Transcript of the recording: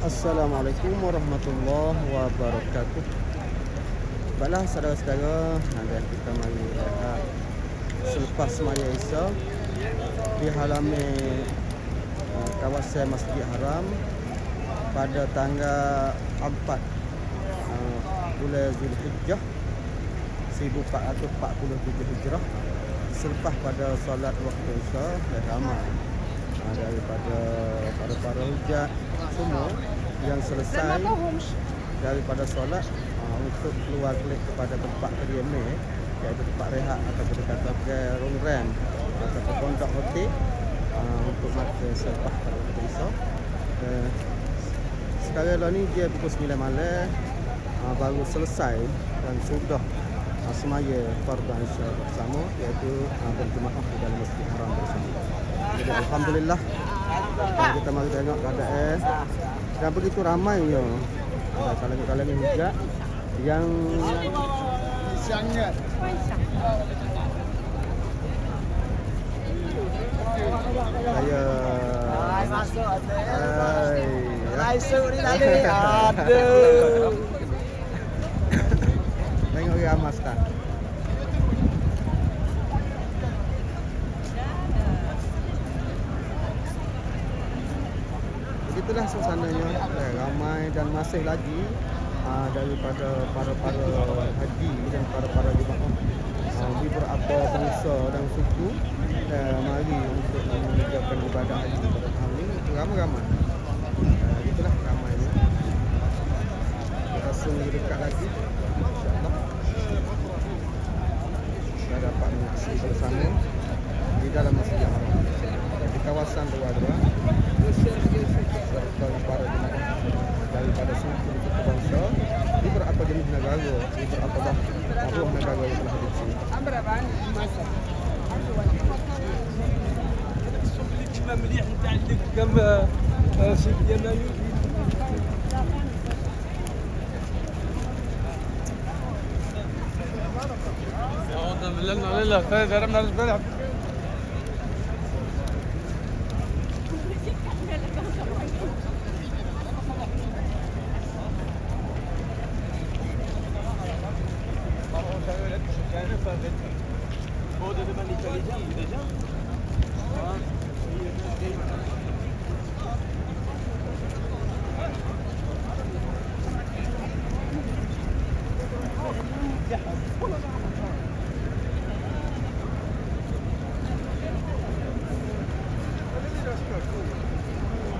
Assalamualaikum warahmatullahi wabarakatuh. Baiklah saudara-saudara, nanti kita mari lihat selepas semaya Isya di halaman kawasan Masjid Haram pada tanggal 4 bulan Zulhijjah 1447 Hijrah, selepas pada solat waktu Isya ramai daripada para hujat semua yang selesai daripada solat untuk keluar klik kepada tempat kediaman, iaitu tempat rehat atau kita katakan room rent atau pondok hotel untuk masa selepas pada waktu Isya. Sekarang lah ni dia pukul 9 malam, baru selesai dan sudah semaya fardu Isya bersama, iaitu berjemaah di dalam Masjid Haram bersama. Jadi alhamdulillah, kita mari tengok keadaan dan begitu ramainya. Ada kalangan-kalangan hujat yang sangat saya masuk masuk ni tadi. Aduh. Tengok dia amas kan. Begitulah suasananya, ramai dan masih lagi daripada para haji dan para jemaah di beberapa bangsa dan suku mari untuk mengerjakan ibadah haji pada tahun ini. Ramai-ramai. Itulah ramainya. Kita sungguh dekat lagi, insya-Allah kita dapat menyaksikan bersama di dalam Masjid Haram di kawasan dua-dua serta para jemaah daripada suku bangsa di beberapa jenis negara, di beberapa negara yang telah hadir sini. مليح نتاع اللي كم سيد ديالنا والله مللنا عليه لا ضربنا البارح